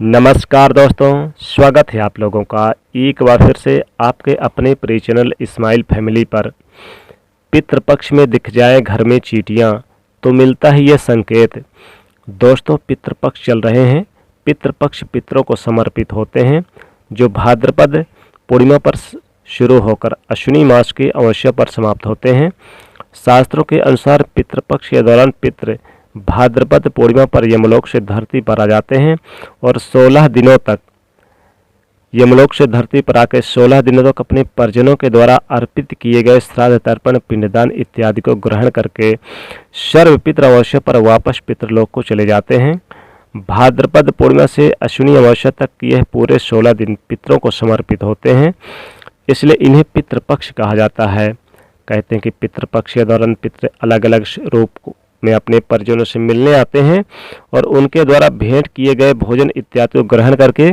नमस्कार दोस्तों, स्वागत है आप लोगों का एक बार फिर से आपके अपने प्रिय चैनल इस्माइल फैमिली पर। पितृपक्ष में दिख जाए घर में चींटियां तो मिलता है ये संकेत। दोस्तों, पितृपक्ष चल रहे हैं। पितृपक्ष पितरों को समर्पित होते हैं जो भाद्रपद पूर्णिमा पर शुरू होकर अश्विनी मास के अमावस्या पर समाप्त होते हैं। शास्त्रों के अनुसार पितृपक्ष के दौरान पितृ भाद्रपद पूर्णिमा पर यमलोक से धरती पर आ जाते हैं और 16 दिनों तक यमलोक से धरती पर आकर 16 दिनों तक अपने परिजनों के द्वारा अर्पित किए गए श्राद्ध, तर्पण, पिंडदान इत्यादि को ग्रहण करके सर्व पितृ अमावस्या पर वापस पितृलोक को चले जाते हैं। भाद्रपद पूर्णिमा से अश्विनी अमावस्या तक यह पूरे 16 दिन पितरों को समर्पित होते हैं, इसलिए इन्हें पितृपक्ष कहा जाता है। कहते हैं कि पितृपक्ष के दौरान पितृ अलग अलग रूप में अपने परिजनों से मिलने आते हैं और उनके द्वारा भेंट किए गए भोजन इत्यादि को ग्रहण करके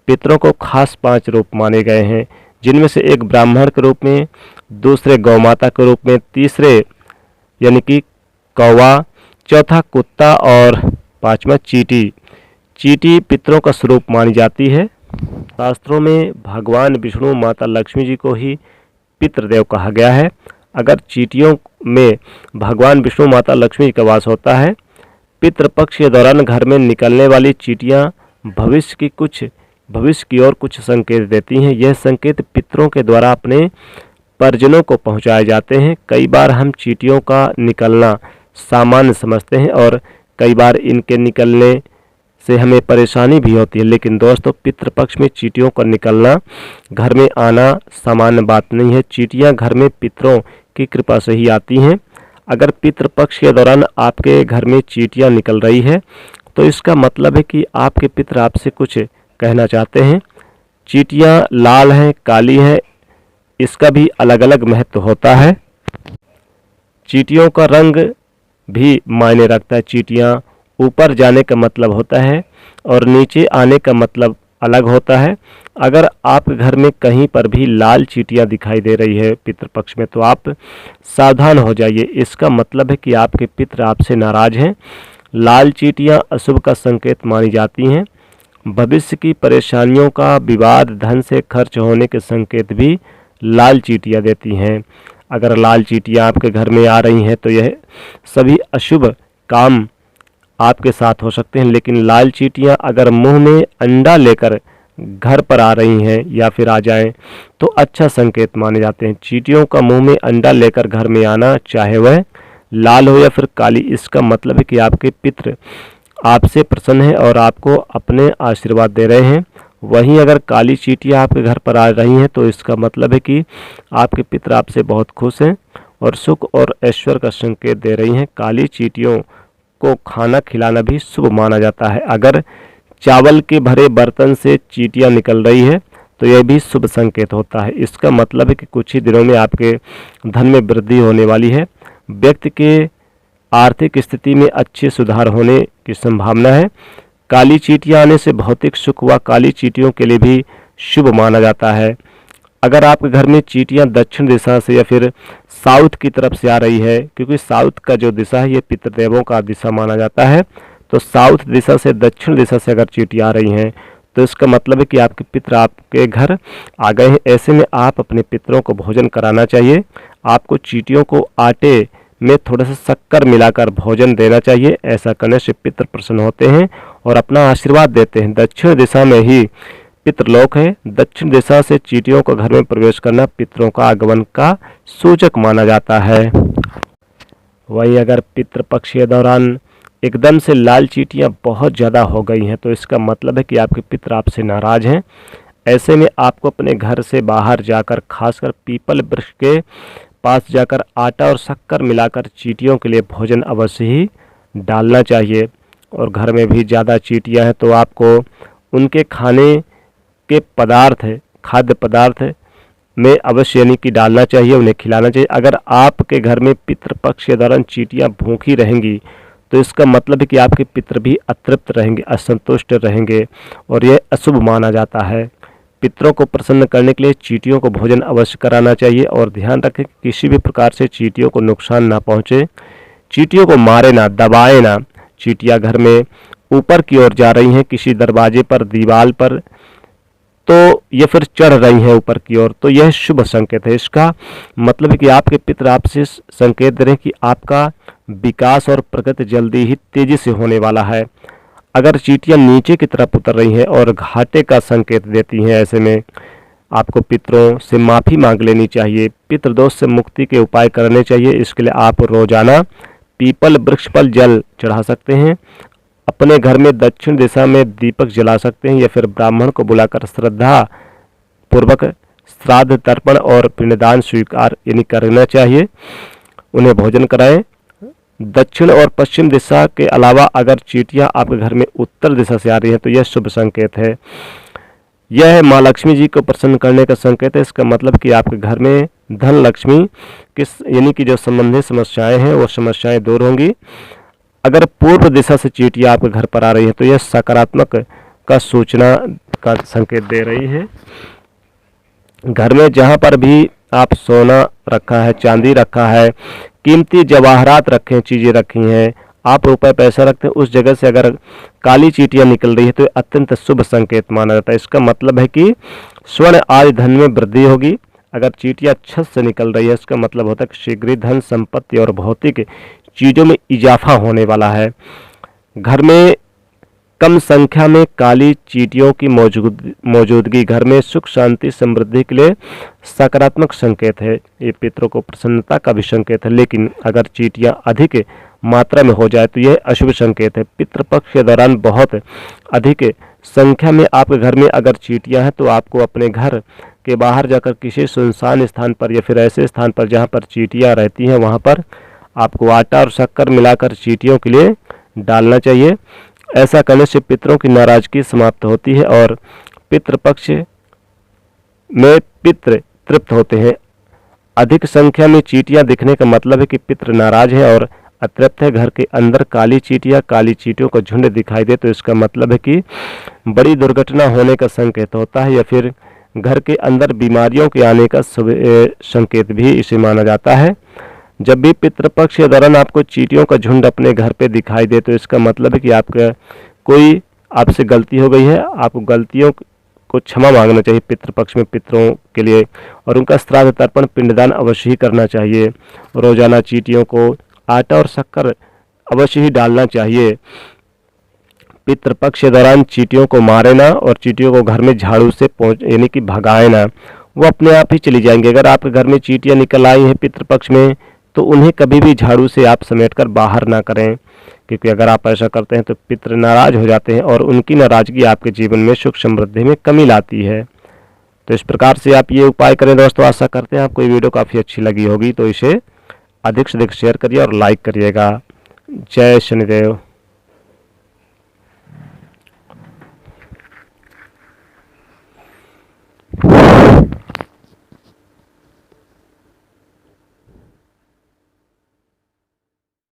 पितरों को खास 5 रूप माने गए हैं, जिनमें से एक ब्राह्मण के रूप में, दूसरे गौमाता के रूप में, तीसरे यानी कि कौवा, चौथा कुत्ता और 5वां चींटी। चींटी पितरों का स्वरूप मानी जाती है। शास्त्रों में भगवान विष्णु, माता लक्ष्मी जी को ही पितृदेव कहा गया है। अगर चींटियों में भगवान विष्णु, माता लक्ष्मी का वास होता है। पितृपक्ष के दौरान घर में निकलने वाली चींटियां भविष्य की ओर कुछ संकेत देती हैं। यह संकेत पितरों के द्वारा अपने परिजनों को पहुंचाए जाते हैं। कई बार हम चींटियों का निकलना सामान्य समझते हैं और कई बार इनके निकलने से हमें परेशानी भी होती है, लेकिन दोस्तों, पितृपक्ष में चींटियों का निकलना, घर में आना सामान्य बात नहीं है। चींटियां घर में पितरों की कृपा से ही आती हैं। अगर पितृपक्ष के दौरान आपके घर में चींटियां निकल रही है तो इसका मतलब है कि आपके पितर आपसे कुछ कहना चाहते हैं। चींटियां लाल हैं, काली हैं, इसका भी अलग अलग महत्व होता है। चींटियों का रंग भी मायने रखता है। चींटियां ऊपर जाने का मतलब होता है और नीचे आने का मतलब अलग होता है। अगर आपके घर में कहीं पर भी लाल चींटियां दिखाई दे रही है पितृपक्ष में, तो आप सावधान हो जाइए। इसका मतलब है कि आपके पितर आपसे नाराज हैं। लाल चींटियां अशुभ का संकेत मानी जाती हैं। भविष्य की परेशानियों का, विवाद, धन से खर्च होने के संकेत भी लाल चींटियां देती हैं। अगर लाल चींटियां आपके घर में आ रही हैं तो यह सभी अशुभ काम आपके साथ हो सकते हैं। लेकिन लाल चींटियां अगर मुंह में अंडा लेकर घर पर आ रही हैं या फिर आ जाएं तो अच्छा संकेत माने जाते हैं। चींटियों का मुंह में अंडा लेकर घर में आना, चाहे वह लाल हो या फिर काली, इसका मतलब है कि आपके पितर आपसे प्रसन्न हैं और आपको अपने आशीर्वाद दे रहे हैं। वहीं अगर काली चींटियां आपके घर पर आ रही हैं तो इसका मतलब है कि आपके पितर आपसे बहुत खुश हैं और सुख और ऐश्वर्य का संकेत दे रही हैं। काली चींटियों को खाना खिलाना भी शुभ माना जाता है। अगर चावल के भरे बर्तन से चींटियां निकल रही है तो यह भी शुभ संकेत होता है। इसका मतलब है कि कुछ ही दिनों में आपके धन में वृद्धि होने वाली है। व्यक्ति के आर्थिक स्थिति में अच्छे सुधार होने की संभावना है। काली चींटियां आने से भौतिक सुख व काली चींटियों के लिए भी शुभ माना जाता है। अगर आपके घर में चींटियां दक्षिण दिशा से या फिर साउथ की तरफ से आ रही है, क्योंकि साउथ का जो दिशा है ये पितृदेवों का दिशा माना जाता है, तो साउथ दिशा से दक्षिण दिशा से अगर चींटियां आ रही हैं तो इसका मतलब है कि आपके पितर आपके घर आ गए हैं। ऐसे में आप अपने पितरों को भोजन कराना चाहिए। आपको चींटियों को आटे में थोड़ा सा शक्कर मिलाकर भोजन देना चाहिए। ऐसा करने से पितर प्रसन्न होते हैं और अपना आशीर्वाद देते हैं। दक्षिण दिशा में ही पितृलोक है। दक्षिण दिशा से चींटियों का घर में प्रवेश करना पितरों का आगमन का सूचक माना जाता है। वहीं अगर पितृपक्ष के दौरान एकदम से लाल चींटियां बहुत ज़्यादा हो गई हैं तो इसका मतलब है कि आपके पितर आपसे नाराज हैं। ऐसे में आपको अपने घर से बाहर जाकर, खासकर पीपल वृक्ष के पास जाकर आटा और शक्कर मिलाकर चींटियों के लिए भोजन अवश्य ही डालना चाहिए। और घर में भी ज़्यादा चींटियां हैं तो आपको उनके खाने के खाद्य पदार्थ में अवश्य यानी कि डालना चाहिए, उन्हें खिलाना चाहिए। अगर आपके घर में पितृपक्ष के दौरान चींटियां भूखी रहेंगी तो इसका मतलब है कि आपके पितर भी अतृप्त रहेंगे, असंतुष्ट रहेंगे और यह अशुभ माना जाता है। पितरों को प्रसन्न करने के लिए चींटियों को भोजन अवश्य कराना चाहिए और ध्यान रखें कि किसी भी प्रकार से चींटियों को नुकसान ना पहुंचे। चींटियों को मारे ना, दबाए ना। चींटियां घर में ऊपर की ओर जा रही हैं किसी दरवाजे पर, दीवार पर, तो ये फिर चढ़ रही हैं ऊपर की ओर, तो यह शुभ संकेत है। इसका मतलब है कि आपके पितर आपसे संकेत दे रहे हैं कि आपका विकास और प्रगति जल्दी ही तेजी से होने वाला है। अगर चींटियां नीचे की तरफ उतर रही हैं और घाटे का संकेत देती हैं, ऐसे में आपको पितरों से माफ़ी मांग लेनी चाहिए, पितृदोष से मुक्ति के उपाय करने चाहिए। इसके लिए आप रोजाना पीपल वृक्ष पर जल चढ़ा सकते हैं, अपने घर में दक्षिण दिशा में दीपक जला सकते हैं, या फिर ब्राह्मण को बुलाकर श्रद्धा पूर्वक श्राद्ध तर्पण और पिंडदान स्वीकार यानी करना चाहिए, उन्हें भोजन कराएं। दक्षिण और पश्चिम दिशा के अलावा अगर चींटियां आपके घर में उत्तर दिशा से आ रही हैं तो यह शुभ संकेत है। यह माँ लक्ष्मी जी को प्रसन्न करने का संकेत है। इसका मतलब कि आपके घर में धन लक्ष्मी यानी कि जो संबंधित समस्याएं हैं वो समस्याएं दूर होंगी। अगर पूर्व दिशा से चींटियां आपके घर पर आ रही है तो यह सकारात्मक का सूचना का संकेत दे रही है। घर में जहां पर भी आप सोना रखा है, चांदी रखा है, कीमती जवाहरात रखे, चीजें रखी हैं, आप रुपए पैसा रखते हैं, उस जगह से अगर काली चींटियां निकल रही है तो अत्यंत शुभ संकेत माना जाता है। इसका मतलब है कि स्वर्ण आदि धन में वृद्धि होगी। अगर चींटियां छत से निकल रही है इसका मतलब होता है कि शीघ्र ही धन संपत्ति और भौतिक चीजों में इजाफा होने वाला है। घर में कम संख्या में काली चींटियों की मौजूदगी घर में सुख शांति समृद्धि के लिए सकारात्मक संकेत है। ये पितरों को प्रसन्नता का भी संकेत है, लेकिन अगर चींटियां अधिक मात्रा में हो जाए तो यह अशुभ संकेत है। पितृपक्ष के दौरान बहुत अधिक संख्या में आपके घर में अगर चींटियां हैं तो आपको अपने घर के बाहर जाकर किसी सुनसान स्थान पर या फिर ऐसे स्थान पर जहां पर चींटियां रहती हैं वहां पर आपको आटा और शक्कर मिलाकर चींटियों के लिए डालना चाहिए। ऐसा करने से पितरों की नाराजगी समाप्त होती है और पितृपक्ष में पितृ तृप्त होते हैं। अधिक संख्या में चींटियां दिखने का मतलब है कि पितृ नाराज है और अतृप्त है। घर के अंदर काली चींटियों का झुंड दिखाई दे तो इसका मतलब है कि बड़ी दुर्घटना होने का संकेत होता है, या फिर घर के अंदर बीमारियों के आने का संकेत भी इसे माना जाता है। जब भी पितृपक्ष के दौरान आपको चींटियों का झुंड अपने घर पे दिखाई दे तो इसका मतलब है कि आपका कोई आपसे गलती हो गई है। आपको गलतियों को क्षमा मांगना चाहिए पितृपक्ष में पितरों के लिए, और उनका श्राद्ध तर्पण पिंडदान अवश्य ही करना चाहिए। रोजाना चींटियों को आटा और शक्कर अवश्य ही डालना चाहिए। पितृपक्ष के दौरान चींटियों को मारे ना और चींटियों को घर में झाड़ू से यानी कि भगाए ना, वो अपने आप ही चली जाएंगे। अगर आपके घर में चींटियां निकल आई हैं पितृपक्ष में तो उन्हें कभी भी झाड़ू से आप समेटकर बाहर ना करें, क्योंकि अगर आप ऐसा करते हैं तो पितृ नाराज हो जाते हैं और उनकी नाराजगी आपके जीवन में सुख समृद्धि में कमी लाती है। तो इस प्रकार से आप ये उपाय करें दोस्तों। आशा करते हैं आपको ये वीडियो काफ़ी अच्छी लगी होगी, तो इसे अधिक से अधिक शेयर करिए और लाइक करिएगा। जय शनिदेव।